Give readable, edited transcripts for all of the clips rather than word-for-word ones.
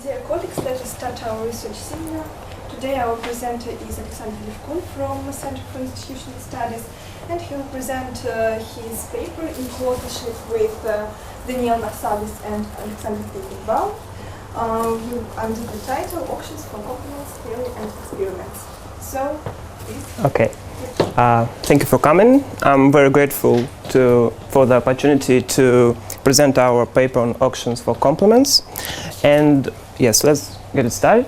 Dear colleagues, let us start our research seminar. Today our presenter is Levkun from Center for Institutional Studies, and he will present his paper in co-authorship with Daniel Marszalec and Alexander Teytelboym under the title Options for Complements, Theory and Experiments. So, please. Okay. Thank you for coming. I'm very grateful for the opportunity to present our paper on auctions for complements. And yes, let's get it started.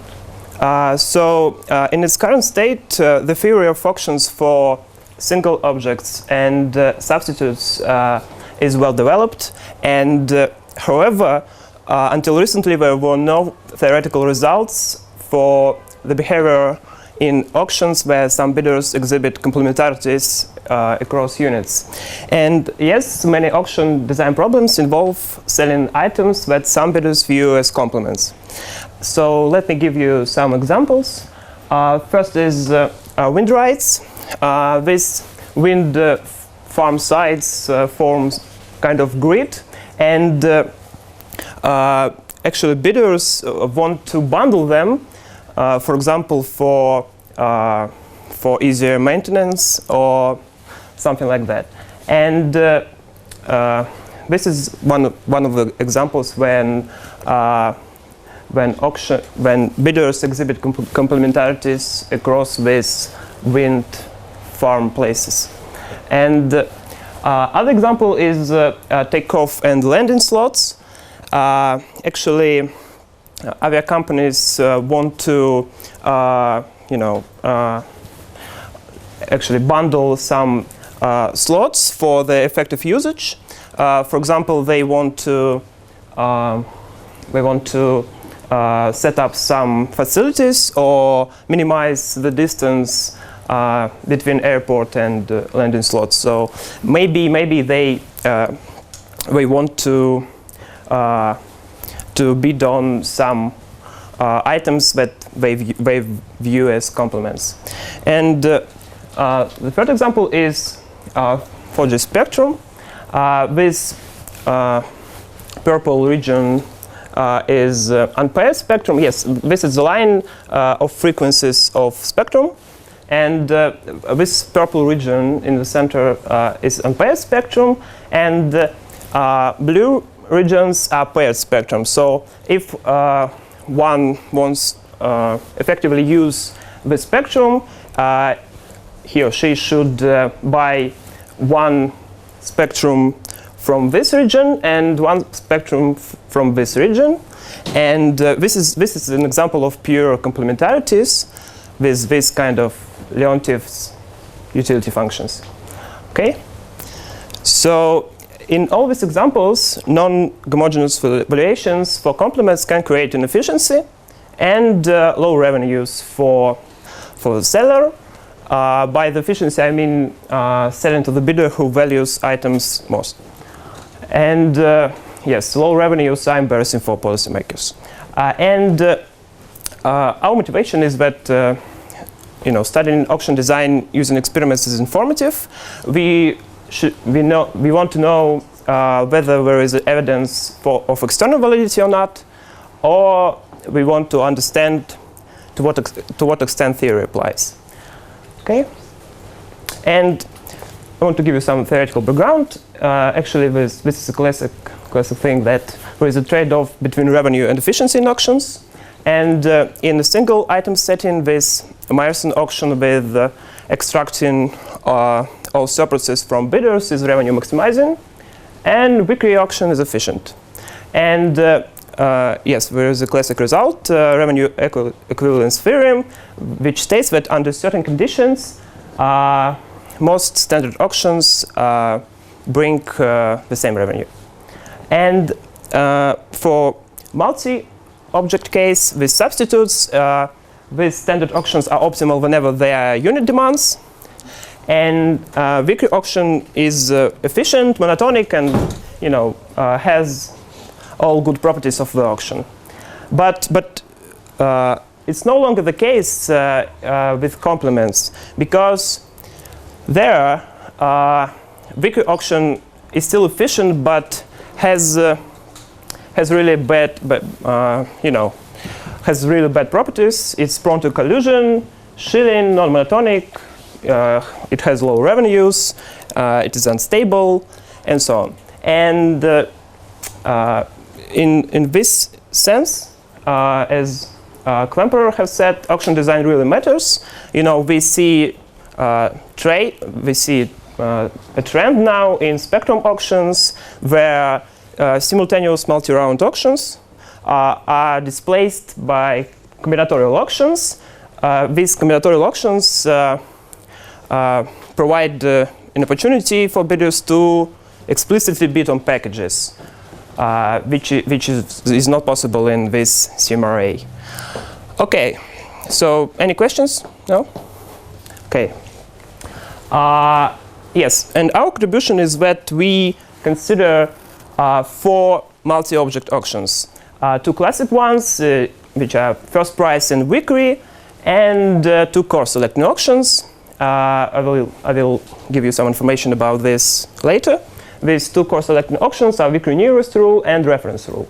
In its current state, the theory of auctions for single objects and substitutes is well developed. And however, until recently, there were no theoretical results for the behavior in auctions where some bidders exhibit complementarities across units. And yes, many auction design problems involve selling items that some bidders view as complements. So let me give you some examples. First is wind rights. This wind farm sites forms kind of grid, and actually bidders want to bundle them, for example, for easier maintenance or something like that. And this is one of the examples when bidders exhibit complementarities across these wind farm places. And other example is takeoff and landing slots. Actually, avia companies want to actually bundle some slots for the effective usage. For example, they want to set up some facilities or minimize the distance between airport and landing slots. So maybe they want to bid on some items that they view as complements. And the third example is for the spectrum. This purple region is unpaired spectrum. Yes, this is the line of frequencies of spectrum. And this purple region in the center is unpaired spectrum, and blue regions are paired spectrum. So if one wants effectively use the spectrum, he or she should buy one spectrum from this region and one spectrum from this region. And this is an example of pure complementarities with this kind of Leontief's utility functions. Okay? So in all these examples, non-homogeneous valuations for complements can create inefficiency and low revenues for the seller. By the efficiency, I mean selling to the bidder who values items most. And yes, low revenues are embarrassing for policymakers. Our motivation is that studying auction design using experiments is informative. We want to know whether there is evidence of external validity or not, or we want to understand to what extent theory applies. Okay, and I want to give you some theoretical background. Actually, this is a classic thing that there is a trade-off between revenue and efficiency in auctions. And in a single item setting, this Meyerson auction with extracting all surpluses from bidders is revenue maximizing, and Vickrey auction is efficient. And yes, there is a classic result, revenue equivalence theorem, which states that under certain conditions, most standard auctions bring the same revenue. And for multi-object case with substitutes, these standard auctions are optimal whenever they are unit demands. And Vickrey auction is efficient, monotonic, and has all good properties of the auction. But it's no longer the case with complements, because there Vickrey auction is still efficient, but has really bad has really bad properties. It's prone to collusion, shilling, non-monotonic. It has low revenues. It is unstable, and so on. And in this sense, as Klemperer has said, auction design really matters. We see a trend now in spectrum auctions where simultaneous multi-round auctions are displaced by combinatorial auctions. These combinatorial auctions provide an opportunity for bidders to explicitly bid on packages, which is not possible in this CMRA. Okay, so any questions? No? Okay. Yes, and our contribution is that we consider 4 multi-object auctions. 2 classic ones, which are first price and Vickrey, and 2 course selecting auctions. I will give you some information about this later. These 2 course selecting auctions are Vickrey-nearest rule and reference rule.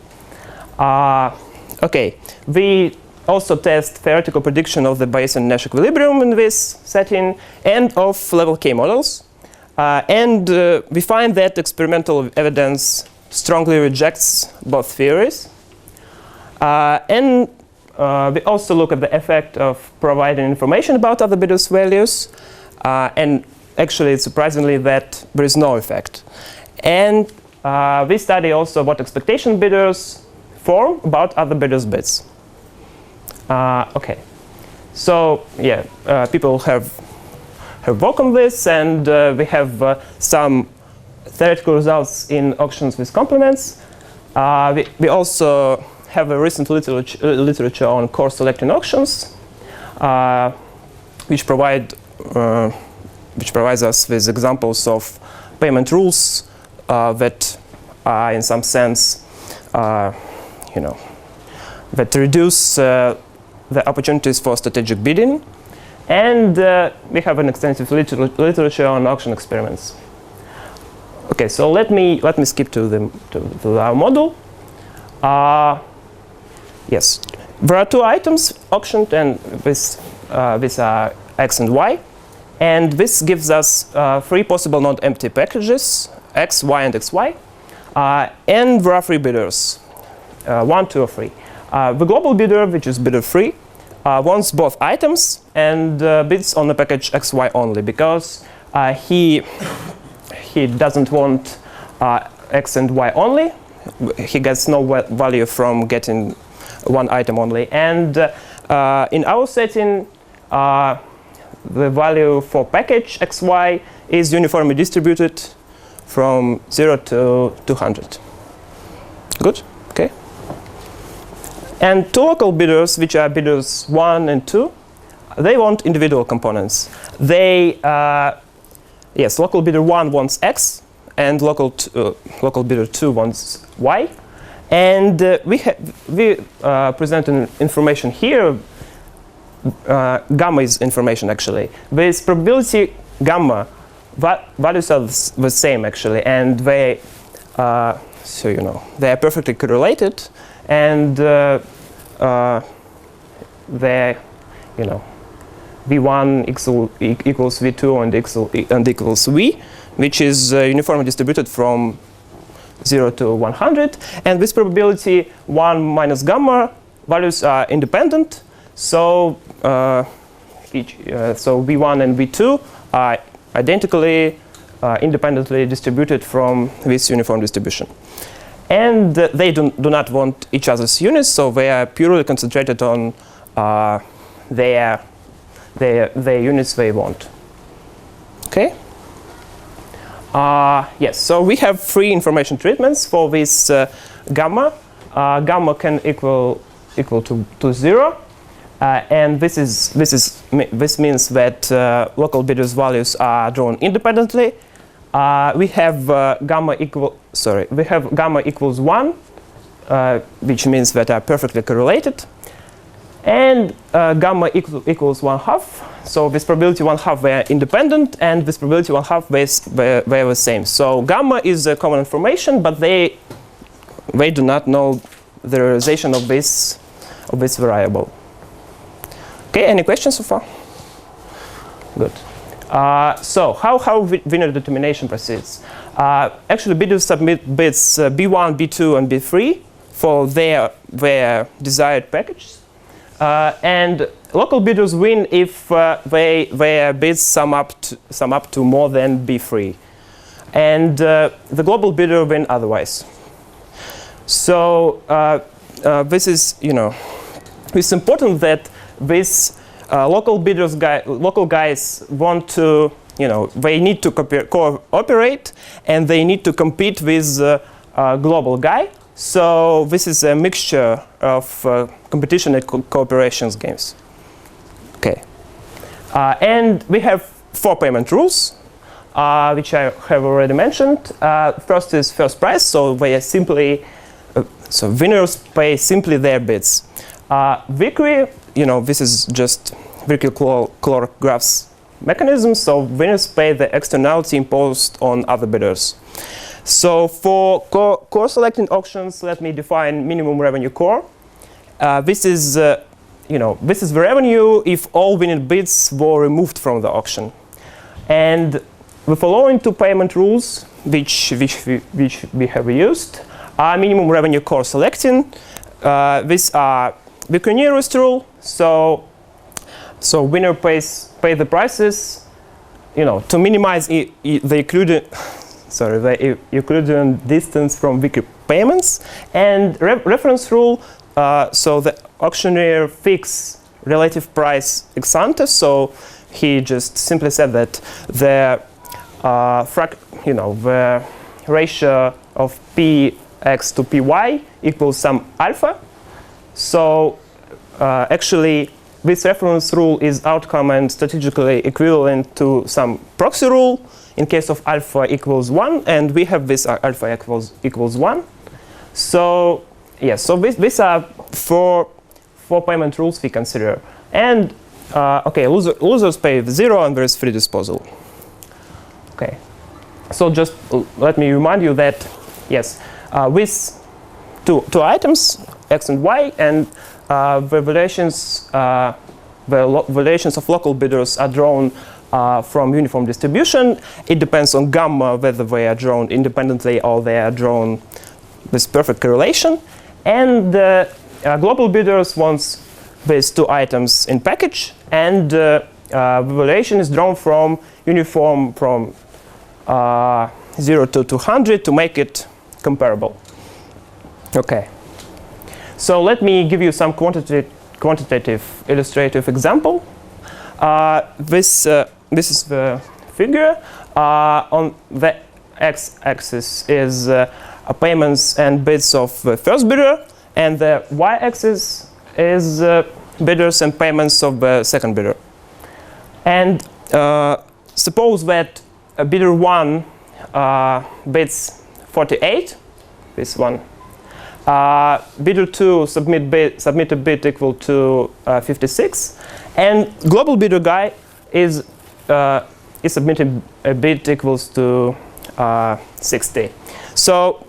Okay, we also test theoretical prediction of the Bayesian Nash equilibrium in this setting and of level K models. And we find that experimental evidence strongly rejects both theories. And we also look at the effect of providing information about other bidders' values. And actually, it's surprisingly that there is no effect. And we study also what expectation bidders form about other bidders' bids. Okay, so yeah, people have worked on this, and we have some theoretical results in auctions with complements. We also have a recent literature on course selecting auctions, which provides us with examples of payment rules that are in some sense, that reduce the opportunities for strategic bidding, and we have an extensive literature on auction experiments. Okay, so let me skip to our model. Yes, there are 2 items auctioned, and these are X and Y, and this gives us 3 possible non-empty packages: X, Y, and XY, and there are 3 bidders, 1, 2, or 3. The global bidder, which is bidder 3, wants both items and bids on the package XY only, because he doesn't want X and Y only. He gets no value from getting 1 item only. And in our setting, the value for package XY is uniformly distributed from 0 to 200. Good? Okay. And 2 local bidders, which are bidders 1 and 2, they want individual components. Yes, local bidder 1 wants X, and local bidder 2 wants Y. And we present information here. Gamma is information, actually. With probability gamma, values are the same, actually, and they are perfectly correlated, and V1 equals V2 and equals V, which is uniformly distributed from 0 to 100. And with probability 1 minus gamma, values are independent. So so V1 and V2 are identically independently distributed from this uniform distribution. And they do not want each other's units, so they are purely concentrated on their units they want. Okay? Yes, so we have 3 information treatments for this gamma. Gamma can equal to 0. And this means that local bidders' values are drawn independently. We have gamma equals 1, which means that they are perfectly correlated. And gamma equals 1/2. So with probability 1/2 they are independent, and with probability 1/2 they are the same. So gamma is a common information, but they do not know the realization of this of this variable. Okay, any questions so far? Good. So how winner determination proceeds? Actually, bidders submit bids B1, B2, and B3 for their desired packages. And local bidders win if their bids sum up to more than B3. And the global bidder win otherwise. So this is, it's important that this local guys want to, they need to cooperate, and they need to compete with global guy. So this is a mixture of competition and cooperation games. Okay, and we have 4 payment rules, which I have already mentioned. First is first price, so they are simply, so winners pay simply their bids. Vickrey, this is just Vickrey-Clark graphs mechanism, so winners pay the externality imposed on other bidders. So for core selecting auctions, let me define minimum revenue core. This is the revenue if all winning bids were removed from the auction. And the following 2 payment rules, which we have used, are minimum revenue core selecting. These are Vickrey-nearest rule. So winner pay the prices, to minimize the Euclidean distance from Vickrey payments, and reference rule. So the auctioneer fix relative price ex ante. So he just simply said that the the ratio of px to py equals some alpha. So actually, this reference rule is outcome and strategically equivalent to some proxy rule in case of alpha equals 1, and we have this alpha equals 1. So yes, so these are four payment rules we consider. And okay, losers pay 0, and there is free disposal. Okay, so just let me remind you that yes, with two items, x and y, and the valuations of local bidders are drawn from uniform distribution. It depends on gamma whether they are drawn independently or they are drawn with perfect correlation. And global bidders wants these 2 items in package, and valuation is drawn from uniform from 0 to 200 to make it comparable. Okay. So let me give you some quantitative illustrative example. This is the figure. On the x-axis is payments and bids of the first bidder, and the y-axis is bidders and payments of the second bidder. And suppose that bidder 1 bids 48, this one. Bidder 2 submit a bid equal to 56, and global bidder guy is submitting a bid equals to 60. So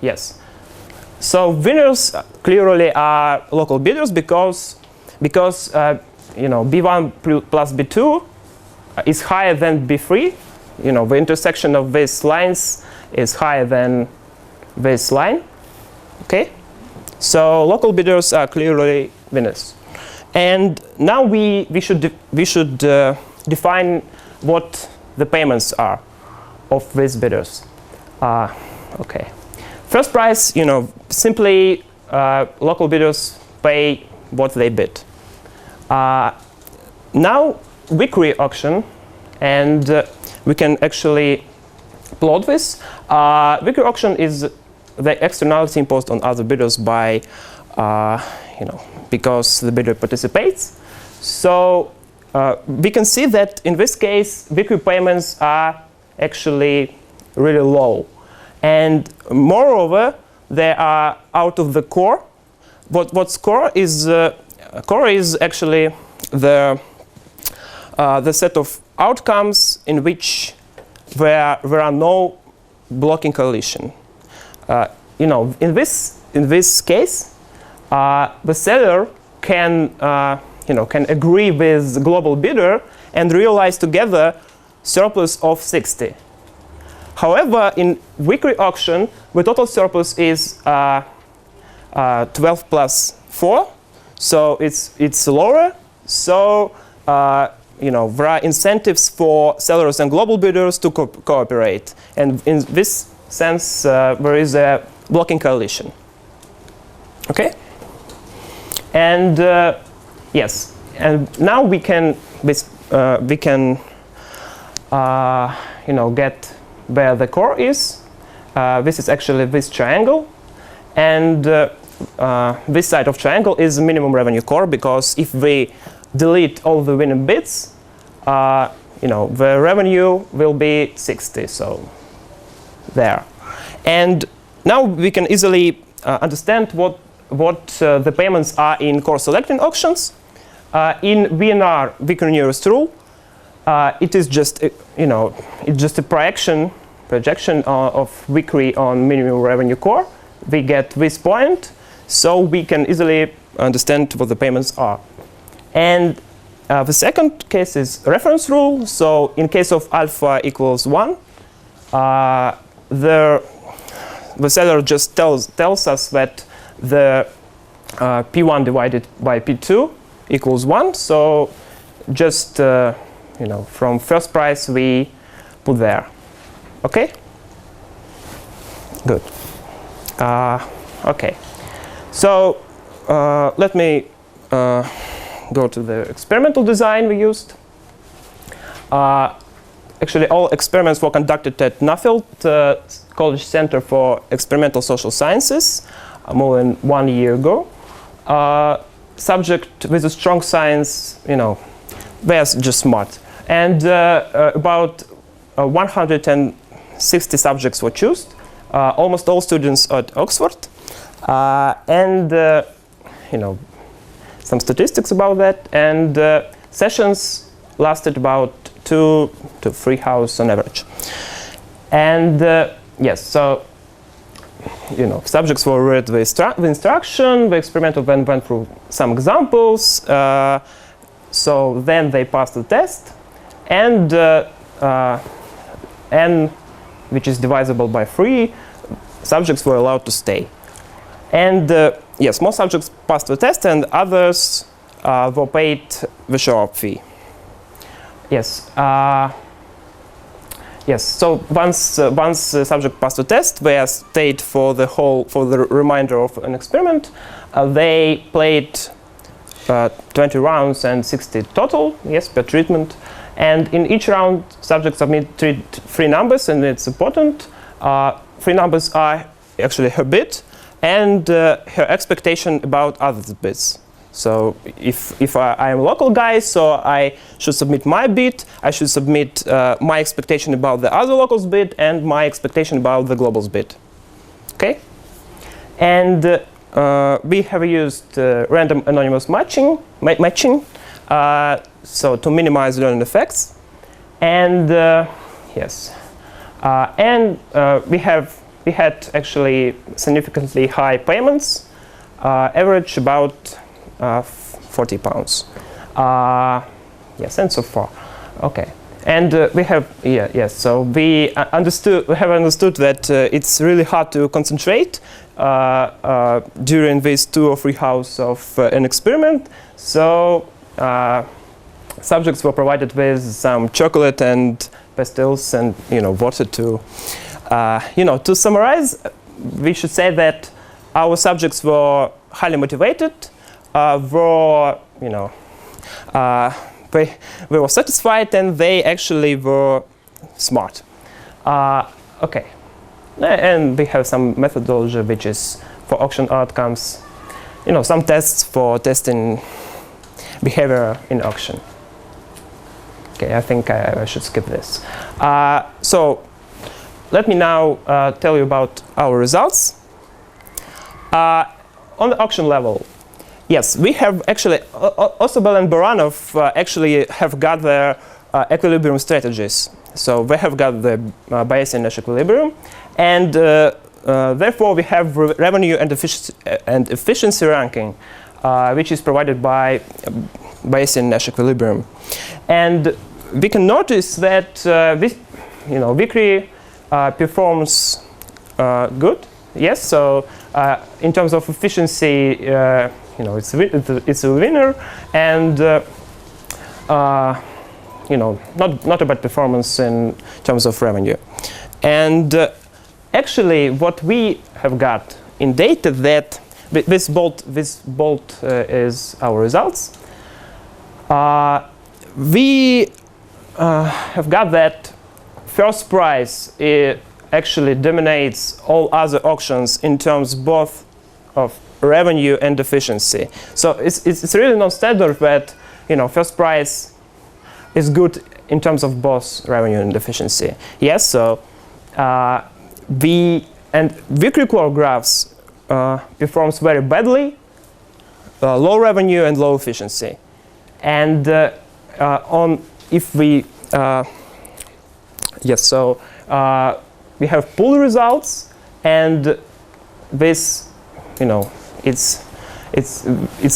yes, so winners clearly are local bidders because B1 plus B2 is higher than B3. The intersection of these lines is higher than this line. Okay, so local bidders are clearly winners. And now we should define what the payments are of these bidders. Okay, first price, simply local bidders pay what they bid. Now Vickrey auction, and we can actually plot this. Vickrey auction is the externality imposed on other bidders by, because the bidder participates. So we can see that in this case, Vickrey payments are actually really low. And moreover, they are out of the core. What's core is actually the set of outcomes in which there are no blocking coalition. In this case, the seller can can agree with the global bidder and realize together surplus of 60. However, in Vickrey auction, the total surplus is 12 plus 4, so it's lower. So there are incentives for sellers and global bidders to cooperate, and in this sense, there is a blocking coalition. Okay, and yes, and now we can get where the core is. This is actually this triangle, and this side of triangle is the minimum revenue core, because if we delete all the winning bids, the revenue will be 60. So there, and now we can easily understand what the payments are in core selecting auctions. In VNR, Vickrey-nearest rule, it is just it's just a projection of Vickrey on minimum revenue core. We get this point, so we can easily understand what the payments are. And the second case is reference rule. So in case of alpha equals 1, the seller just tells us that the P1 divided by P2 equals 1. So just from first price we put there. Okay. Good. Okay. So let me go to the experimental design we used. Actually, all experiments were conducted at Nuffield College Center for Experimental Social Sciences more than 1 year ago. Subject with a strong science, they're just smart. And about 160 subjects were chosen, almost all students at Oxford. And some statistics about that. And sessions lasted about 2 to 3 hours on average. And yes, so subjects were read the instruction. The experimental then went through some examples. So then they passed the test, and n, which is divisible by 3, subjects were allowed to stay. And yes, most subjects passed the test, and others were paid the show-up fee. Yes. Yes. So once the subject passed the test, they stayed for the remainder of an experiment. They played 20 rounds and 60 total. Yes, per treatment. And in each round, subjects submit three numbers, and it's important. 3 numbers are actually her bid and her expectation about other bids. So if I am a local guy, so I should submit my bid, I should submit my expectation about the other local's bid and my expectation about the global's bid. Okay? And we have used random anonymous matching, so to minimize learning effects. And yes, and we had actually significantly high payments, average about 40 pounds. Yes, and so far. Okay. And we have, yes, so we have understood that it's really hard to concentrate during these 2 or 3 hours of an experiment. So subjects were provided with some chocolate and pastilles and water to, to summarize. We should say that our subjects were highly motivated. They were satisfied, and they actually were smart. Okay, and we have some methodology which is for auction outcomes. Some tests for testing behavior in auction. Okay, I think I should skip this. So let me now tell you about our results. On the auction level, yes, we have actually, Osobel and Baranov actually have got their equilibrium strategies. So they have got the Bayesian Nash equilibrium, and therefore, we have revenue and efficiency ranking, which is provided by Bayesian Nash equilibrium. And we can notice that Vickrey performs good. Yes, so in terms of efficiency, it's a winner, and not a bad performance in terms of revenue. And actually, what we have got in data that this bolt is our results. We have got that first price actually dominates all other auctions in terms both of revenue and efficiency. So it's really non-standard that first price is good in terms of both revenue and efficiency. Yes, so Vickrey graphs performs very badly, low revenue and low efficiency. And we have pool results, and this, it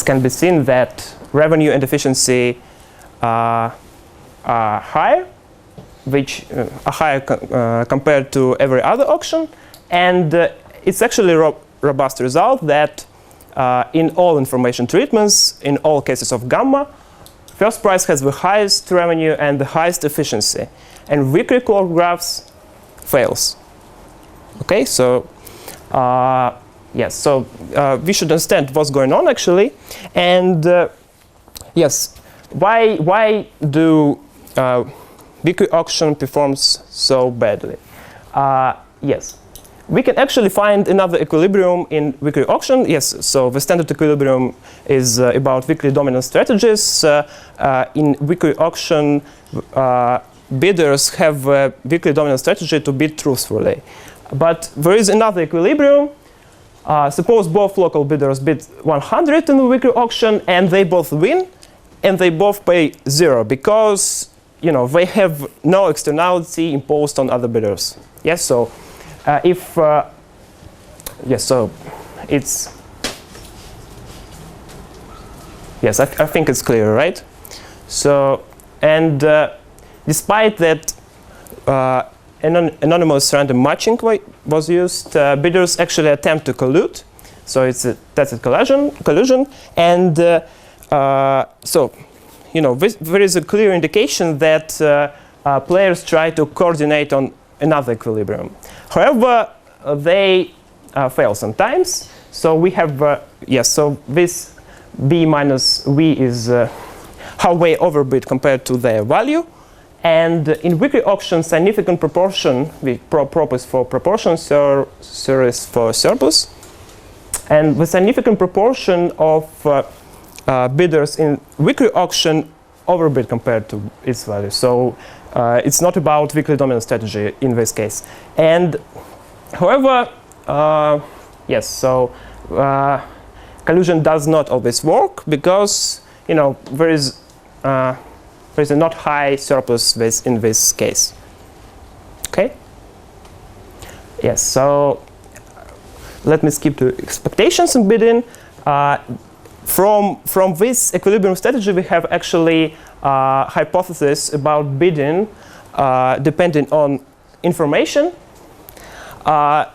can be seen that revenue and efficiency are higher, which are higher compared to every other auction, and it's actually a robust result that in all information treatments, in all cases of gamma, first price has the highest revenue and the highest efficiency, and Vickrey graphs fails. Okay, so yes, so we should understand what's going on actually, and yes, why do Vickrey auction performs so badly? Yes, we can actually find another equilibrium in Vickrey auction. Yes, so the standard equilibrium is about Vickrey dominant strategies. In Vickrey auction, bidders have a Vickrey dominant strategy to bid truthfully. But there is another equilibrium. Suppose both local bidders bid 100 in the Vickrey auction, and they both win, and they both pay 0 because they have no externality imposed on other bidders. Yes, so I think it's clear, right? So, and despite that anonymous random matching was used, bidders actually attempt to collude. So that's a collusion, and there is a clear indication that players try to coordinate on another equilibrium. However, they fail sometimes. So we have so this B minus V is how they overbid compared to their value. And in Vickrey auction, significant proportion, we propose for proportion series for surplus. And the significant proportion of bidders in Vickrey auction overbid compared to its value. So it's not about Vickrey dominant strategy in this case. And however, collusion does not always work because there is a not high surplus in this case. Okay. Yes. So let me skip to expectations in bidding. From this equilibrium strategy, we have actually hypotheses about bidding depending on information. The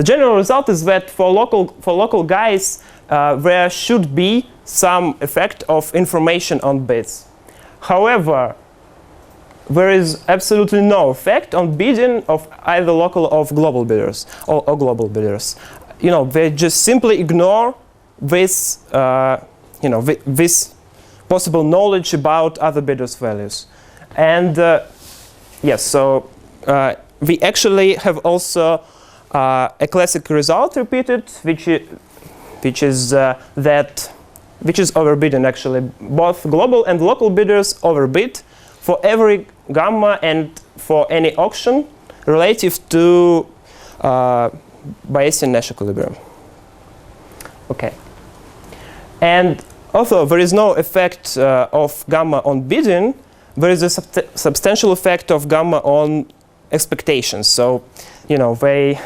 general result is that for local guys, there should be some effect of information on bids. However, there is absolutely no effect on bidding of either local or global bidders or global bidders. They just simply ignore this, this possible knowledge about other bidders' values. And we actually have also a classic result repeated, which is overbidding actually. Both global and local bidders overbid for every gamma and for any auction relative to Bayesian Nash equilibrium. Okay. And although there is no effect of gamma on bidding, there is a substantial effect of gamma on expectations. So, they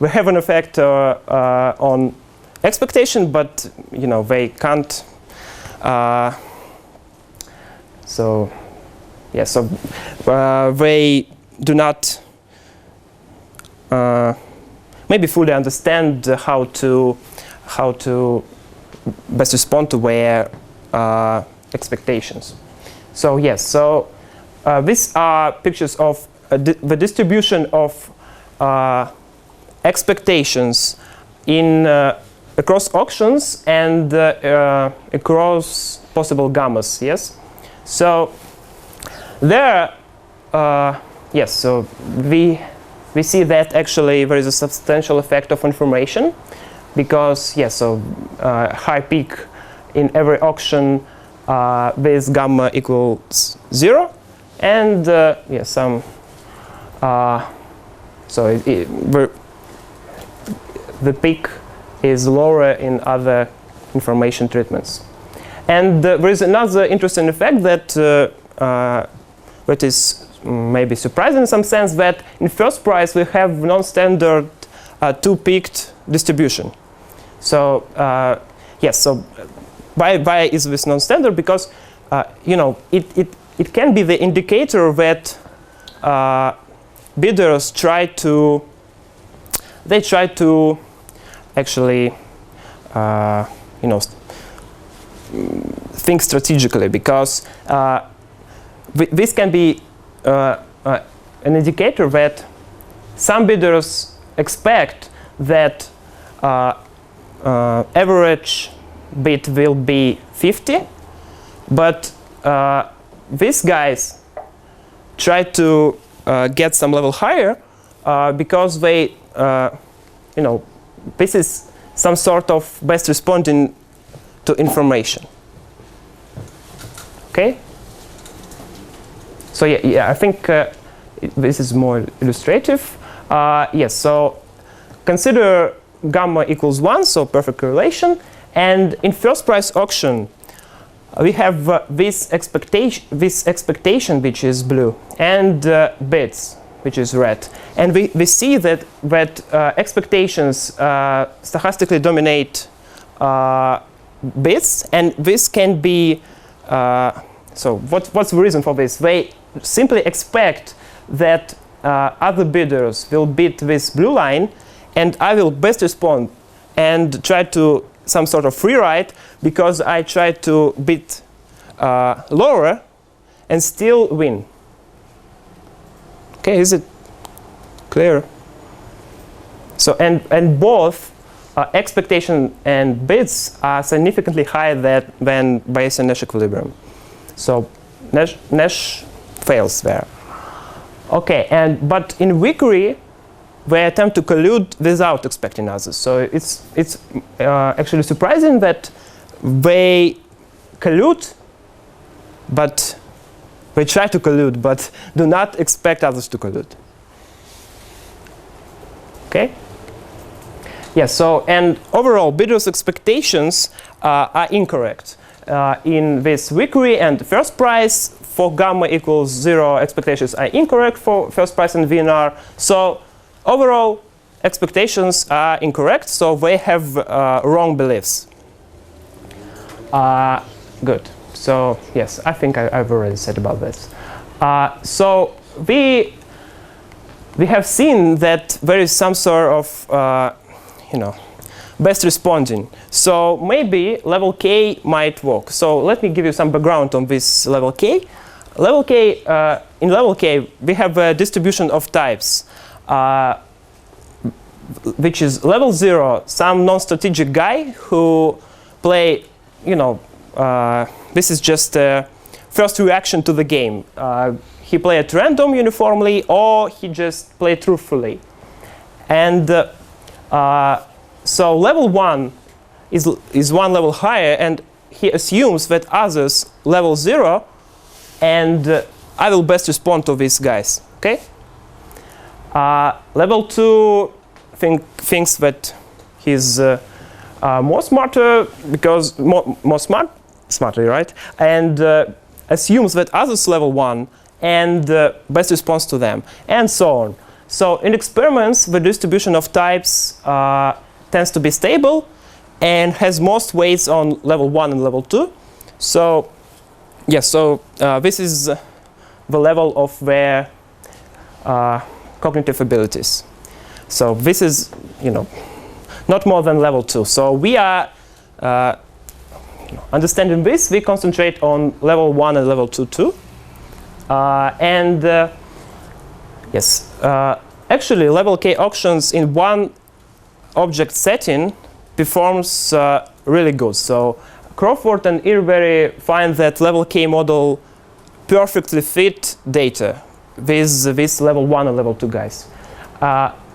have an effect on expectation, but they can't. They do not maybe fully understand how to best respond to their expectations. So yes, these are pictures of the distribution of expectations in across auctions and across possible gammas. Yes, so there, yes, so we see that actually there is a substantial effect of information, because yes, so high peak in every auction with gamma equals 0, and yes, some the peak is lower in other information treatments. And there is another interesting effect that is maybe surprising in some sense, that in first price we have non-standard two-peaked distribution. So yes, so why is this non-standard? Because it can be the indicator that bidders try to actually think strategically, because this can be an indicator that some bidders expect that average bid will be 50, but these guys try to get some level higher because they, this is some sort of best responding to information. Okay? So yeah, I think this is more illustrative. Yes, so consider gamma equals 1, so perfect correlation. And in first price auction, we have this expectation, which is blue, and bids, which is red. And we see that expectations stochastically dominate bids, and this can be, so what's the reason for this? They simply expect that other bidders will bid this blue line, and I will best respond and try to some sort of free ride, because I try to bid lower and still win. Okay, is it clear? So and both expectation and bids are significantly higher than Bayesian Nash equilibrium. So Nash fails there. Okay, but in Vickrey, they attempt to collude without expecting others. So it's actually surprising that they collude, but they try to collude, but do not expect others to collude. Okay? Yes, so, and overall, bidders' expectations are incorrect. In this Vickrey and first price, for gamma equals 0, expectations are incorrect for first price and VNR. So overall, expectations are incorrect, so they have wrong beliefs. Good. So yes, I think I've already said about this. So we have seen that there is some sort of best responding. So maybe level K might work. So let me give you some background on this level K. Level K, in level K, we have a distribution of types, which is level 0, some non-strategic guy who play, this is just a first reaction to the game. He play at random uniformly, or he just play truthfully. And so level 1 is one level higher, and he assumes that others level 0, and I will best respond to these guys. Okay. Level 2 thinks that he's more smarter, because more smarter, right? And assumes that others level 1, and best response to them, and so on. So in experiments, the distribution of types tends to be stable and has most weights on level 1 and level 2. So yes, so this is the level of their cognitive abilities. So this is, not more than level 2. So we are understanding this. We concentrate on level 1 and level 2 too. Yes, actually, level K auctions in one object setting performs really good. So Crawford and Irberry find that level K model perfectly fit data with this level 1 and level 2 guys.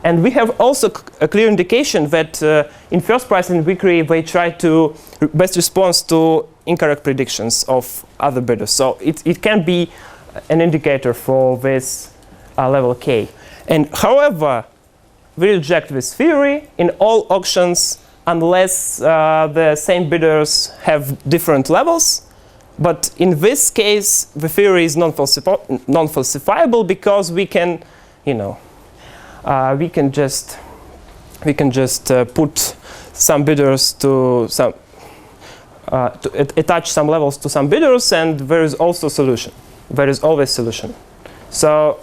And we have also a clear indication that in first prize in Vickrey, they try to best response to incorrect predictions of other bidders. So it can be an indicator for this level K. And however, we reject this theory in all auctions unless the same bidders have different levels. But in this case, the theory is non-falsifiable because we can, we can just put some bidders to some attach some levels to some bidders, and there is also solution. There is always solution. So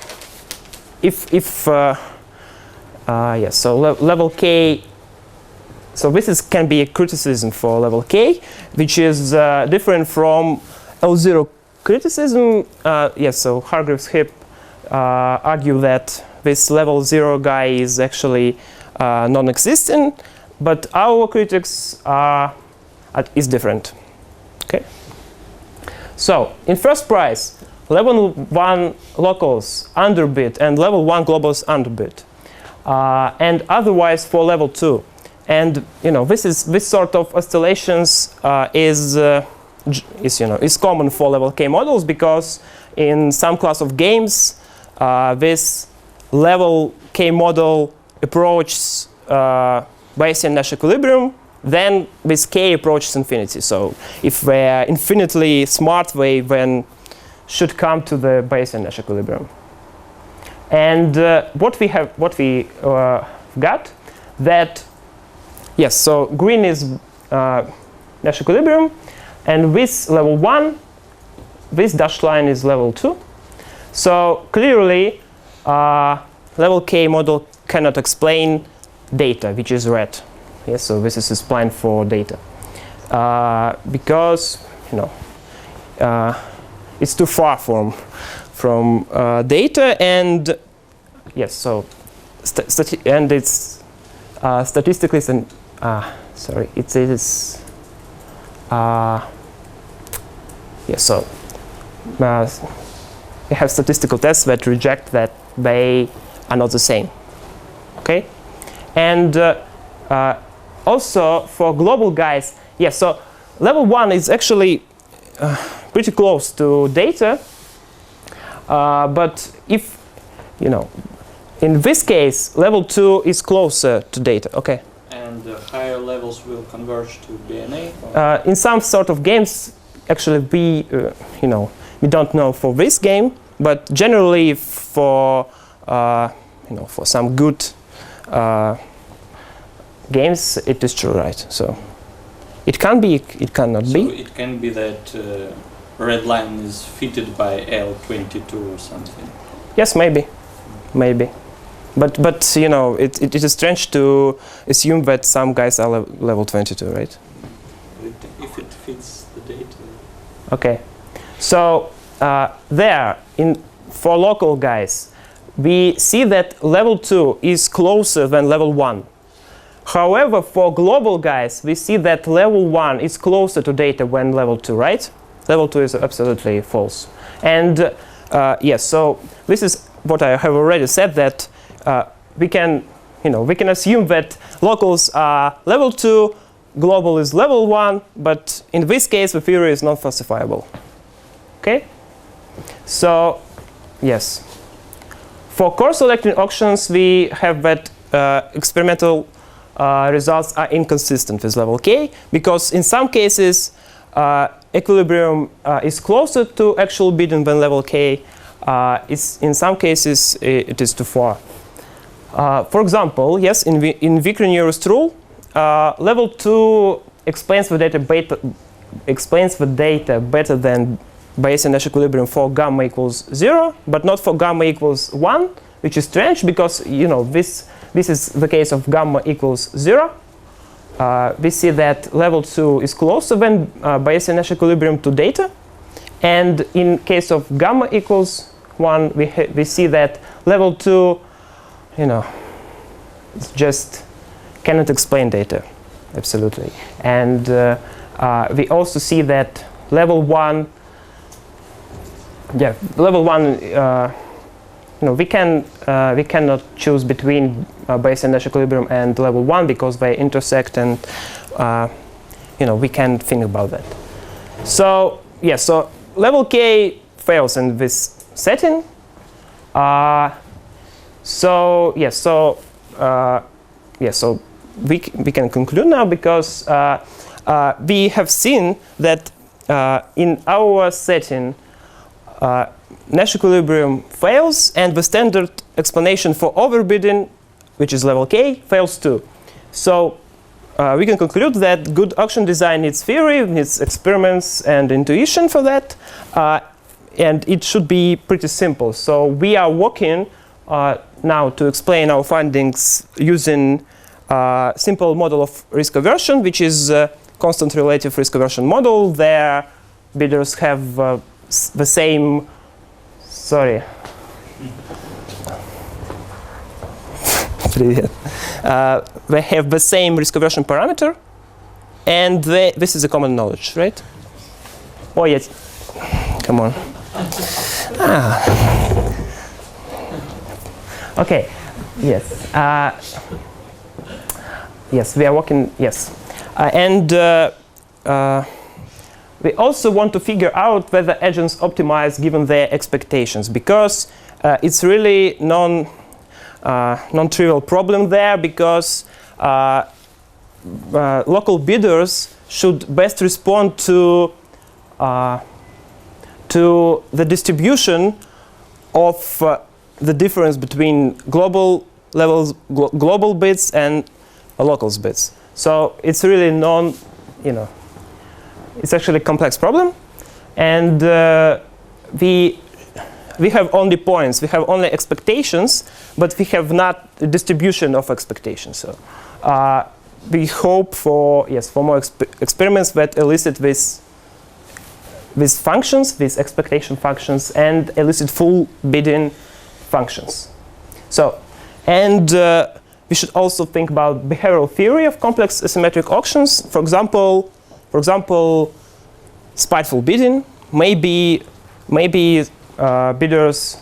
level K. So this can be a criticism for level K, which is different from L0 criticism. So Hargreaves Heap argue that this level 0 guy is actually non-existent, but our critics is different. Okay. So in first prize, level 1 locals underbid and level 1 globals underbid, and otherwise for level 2. And this sort of oscillations is common for level K models, because in some class of games this level K model approaches Bayesian Nash equilibrium, then this K approaches infinity. So if they're infinitely smart, they then should come to the Bayesian Nash equilibrium. And what we got that. Yes, so green is Nash equilibrium, and this level 1, this dashed line is level 2. So clearly, level K model cannot explain data, which is red. Yes, so this is a spline for data, because it's too far from data, and yes, so and it's statistically. Sorry, it is. So we have statistical tests that reject that they are not the same. Okay, and also for global guys, so level 1 is actually pretty close to data, but if in this case, level 2 is closer to data. Okay. And the higher levels will converge to BNA? In some sort of games, actually, we don't know for this game, but generally for for some good games, it is true, right? So it can be, it cannot be. So it can be that red line is fitted by L22 or something. Yes, maybe. But it is strange to assume that some guys are level 22, right? If it fits the data. Okay. So for local guys, we see that level 2 is closer than level 1. However, for global guys, we see that level 1 is closer to data than level 2, right? Level 2 is absolutely false. And yes, so this is what I have already said, that we can assume that locals are level 2, global is level 1, but in this case the theory is not falsifiable. Okay? So yes. For course selecting auctions, we have that experimental results are inconsistent with level K, because in some cases equilibrium is closer to actual bidding than level K, in some cases it is too far. For example, yes, in Vickrey-nearest rule, level 2 explains the data better than Bayesian Nash equilibrium for gamma equals 0, but not for gamma equals 1, which is strange because this is the case of gamma equals 0. We see that level 2 is closer than Bayesian Nash equilibrium to data, and in case of gamma equals 1, we see that level 2, it's just cannot explain data, absolutely. And we also see that level 1, we cannot choose between Bayesian Nash equilibrium and level 1 because they intersect, and we can't think about that. So so level k fails in this setting. So we can conclude now because we have seen that in our setting Nash equilibrium fails, and the standard explanation for overbidding, which is level k, fails too. So we can conclude that good auction design needs theory, needs experiments and intuition for that, and it should be pretty simple. So we are working now to explain our findings using a simple model of risk aversion, which is a constant relative risk aversion model. There bidders have the same, they have the same risk aversion parameter, and this is a common knowledge, right? Oh yes, come on. Okay, yes. Yes, we are working, yes. And we also want to figure out whether agents optimize given their expectations, because it's really non-trivial problem there, because local bidders should best respond to the distribution of the difference between global bids and locals bids. So it's really it's actually a complex problem, and we have only points, we have only expectations, but we have not a distribution of expectations. So we hope for more experiments that elicit these functions, these expectation functions, and elicit full bidding functions. So, and we should also think about behavioral theory of complex asymmetric auctions. For example, spiteful bidding. Maybe bidders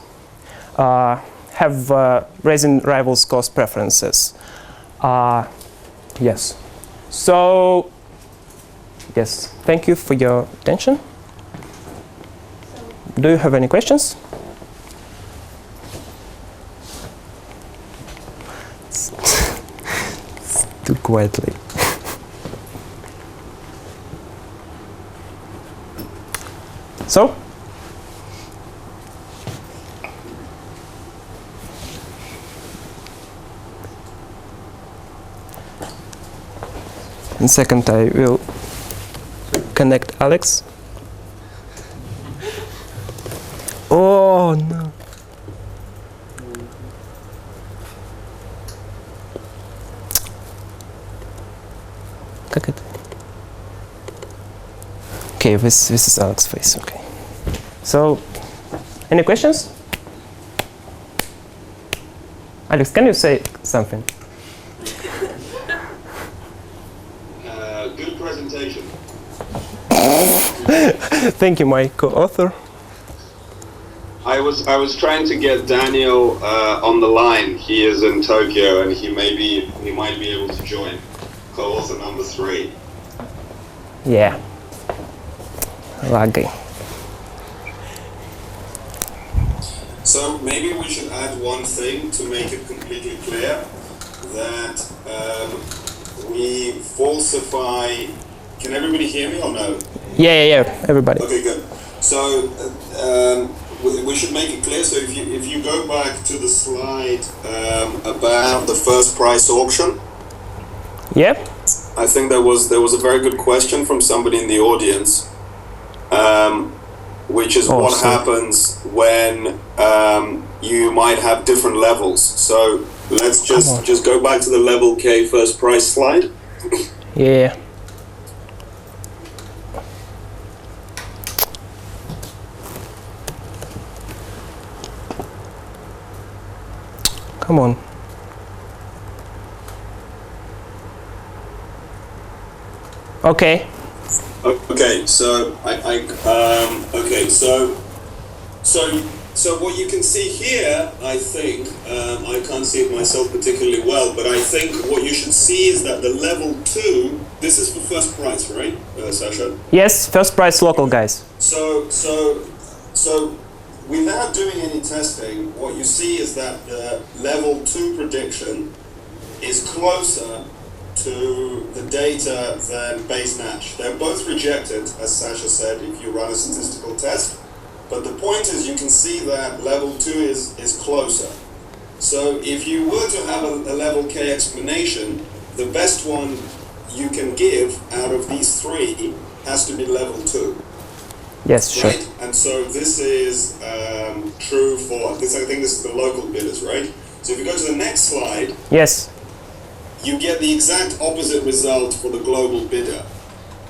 have raising rivals' cost preferences. Yes. So, yes. Thank you for your attention. Do you have any questions? Too quietly. So? In a second, I will connect Alex. Oh no. Как это? Okay, this is Alex's face. Okay. So, any questions? Alex, can you say something? Good presentation. Thank you, my co-author. I was trying to get Daniel on the line. He is in Tokyo, and he might be able to join. Co-author number 3. Yeah. Laggy. So maybe we should add one thing to make it completely clear that we falsify. Can everybody hear me or no? Yeah. Everybody. Okay, good. So we should make it clear. So if you go back to the slide about the first price auction. Yep. I think there was a very good question from somebody in the audience, which is what happens when you might have different levels. So let's just go back to the level K first price slide. Yeah. Come on. Okay. Okay, so so what you can see here, I think, I can't see it myself particularly well, but I think what you should see is that the level 2, this is for first price, right, Sasha? Yes, first price local, guys. So without doing any testing, what you see is that the level 2 prediction is closer to the data than Bayesian Nash. They're both rejected, as Sasha said, if you run a statistical test. But the point is, you can see that level 2 is closer. So if you were to have a level K explanation, the best one you can give out of these 3 has to be level 2. Yes, sure. Right? And so this is true for this. I think this is the local bidders, right? So if you go to the next slide, yes, you get the exact opposite result for the global bidder.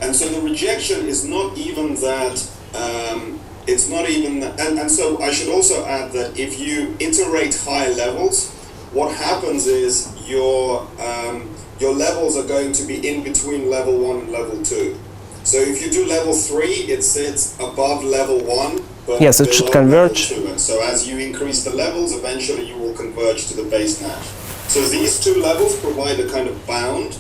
And so the rejection is not even that. It's not even that. And so I should also add that if you iterate high levels, what happens is your levels are going to be in between level 1 and level 2. So if you do level 3, it sits above level 1, but yes, it should converge. And so as you increase the levels, eventually you will converge to the Bayesian Nash. So these 2 levels provide a kind of bound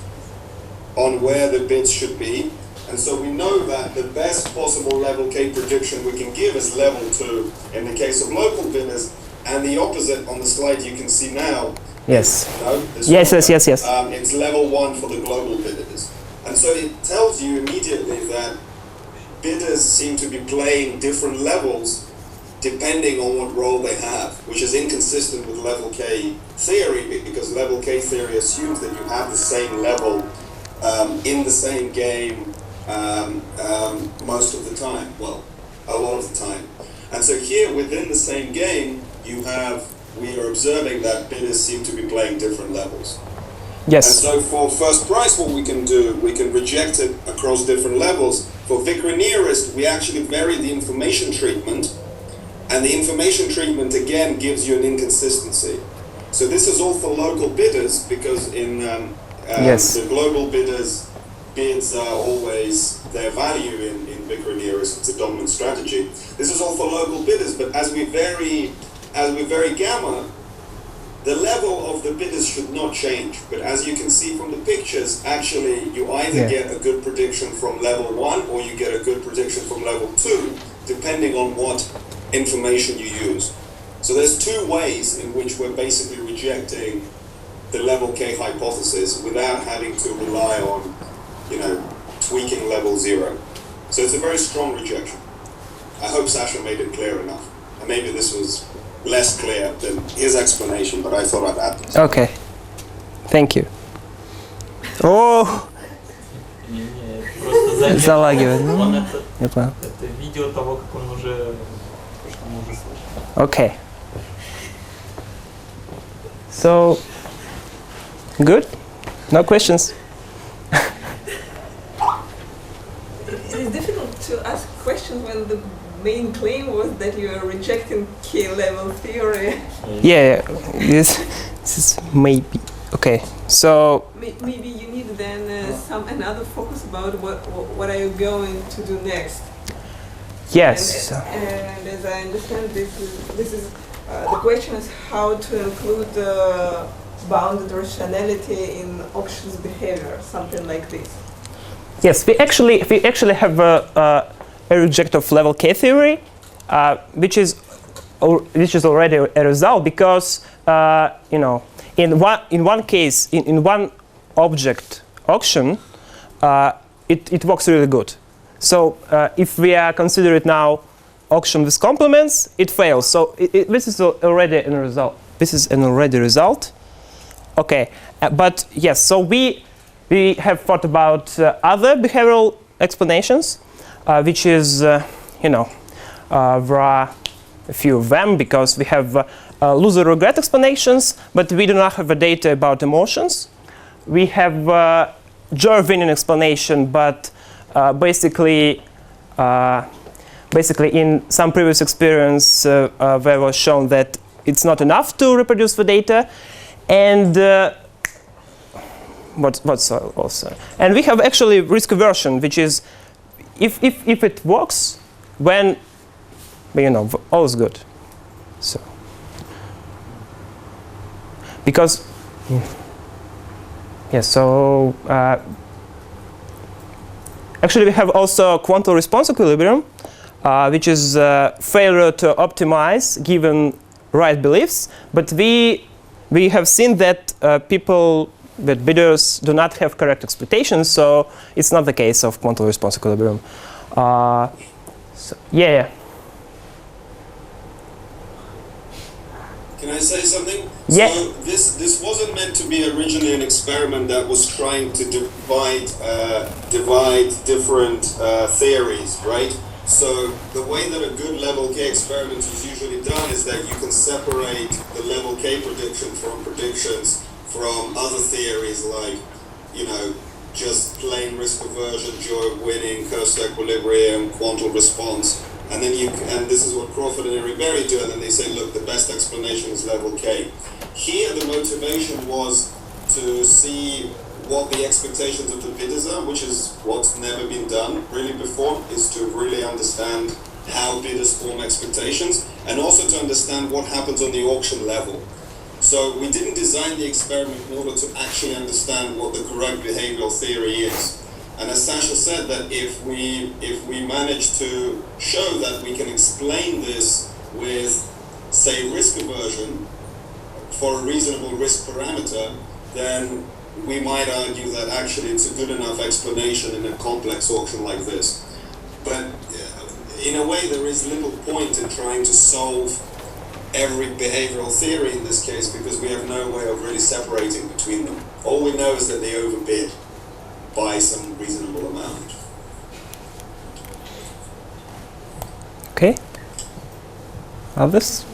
on where the bids should be. And so we know that the best possible level K prediction we can give is level 2 in the case of local bidders, and the opposite on the slide you can see now. Yes. Yes. Yes. It's level 1 for the global bidders. And so it tells you immediately that bidders seem to be playing different levels depending on what role they have, which is inconsistent with level K theory, because level K theory assumes that you have the same level in the same game most of the time, well, a lot of the time. And so here within the same game, we are observing that bidders seem to be playing different levels. Yes. And so for first price, what we can do, we can reject it across different levels. For Vickrey-nearest, we actually vary the information treatment, and the information treatment again gives you an inconsistency. So this is all for local bidders, because in the global bidders, bids are always their value in Vickrey-nearest. It's a dominant strategy. This is all for local bidders, but as we vary gamma, the level of the bidders should not change. But as you can see from the pictures, actually you either get a good prediction from level 1 or you get a good prediction from level 2, depending on what information you use. So there's 2 ways in which we're basically rejecting the level K hypothesis without having to rely on, tweaking level 0. So it's a very strong rejection. I hope Sasha made it clear enough. And maybe this was less clear than his explanation, but I thought I'd add this. Okay. Thank you. Oh! Залагивает. Я понял. Это видео того, как он уже слышал. Okay. So, good? No questions? It is difficult to ask questions when the main claim was that you are rejecting K-level theory. Yeah, this is maybe. Okay, so... Maybe you need then another focus about what are you going to do next. Yes. And as I understand, this is the question is how to include bounded rationality in auctions behavior, something like this. Yes, we actually have a reject of level K theory, which is already a result, because in one case, in one object auction, it works really good. So if we are considering now auction with complements, it fails. So this is already a result. This is an already result. Okay, but yes. So we have thought about other behavioral explanations, which is there are a few of them because we have loser regret explanations, but we do not have the data about emotions. We have joy winning explanation, but basically in some previous experience where was shown that it's not enough to reproduce the data, and what's also, and we have actually risk aversion, which is if it works, when all is good. So because yes, so actually we have also quantum response equilibrium, which is failure to optimize given right beliefs. But we have seen that that bidders do not have correct expectations, so it's not the case of quantum response equilibrium. So, yeah. Can I say something? Yeah. So this wasn't meant to be originally an experiment that was trying to divide different theories, right? So the way that a good level K experiment is usually done is that you can separate the level K prediction from predictions from other theories like, just plain risk aversion, joy of winning, Cursor equilibrium, quantum response. And then and this is what Crawford and Riberi do, and then they say, look, the best explanation is level K. Here, the motivation was to see what the expectations of the bidders are, which is what's never been done really before, is to really understand how bidders form expectations, and also to understand what happens on the auction level. So we didn't design the experiment in order to actually understand what the correct behavioral theory is. And as Sasha said, that if we manage to show that we can explain this with, say, risk aversion for a reasonable risk parameter, then we might argue that actually it's a good enough explanation in a complex auction like this. But in a way, there is little point in trying to solve every behavioral theory in this case, because we have no way of really separating between them. All we know is that they overbid by some reasonable amount. Okay. Others?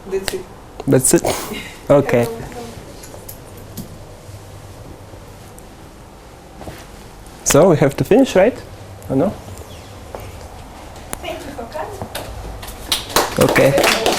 That's it. That's it. Okay. So we have to finish, right? Or no? Thank you for coming. Okay.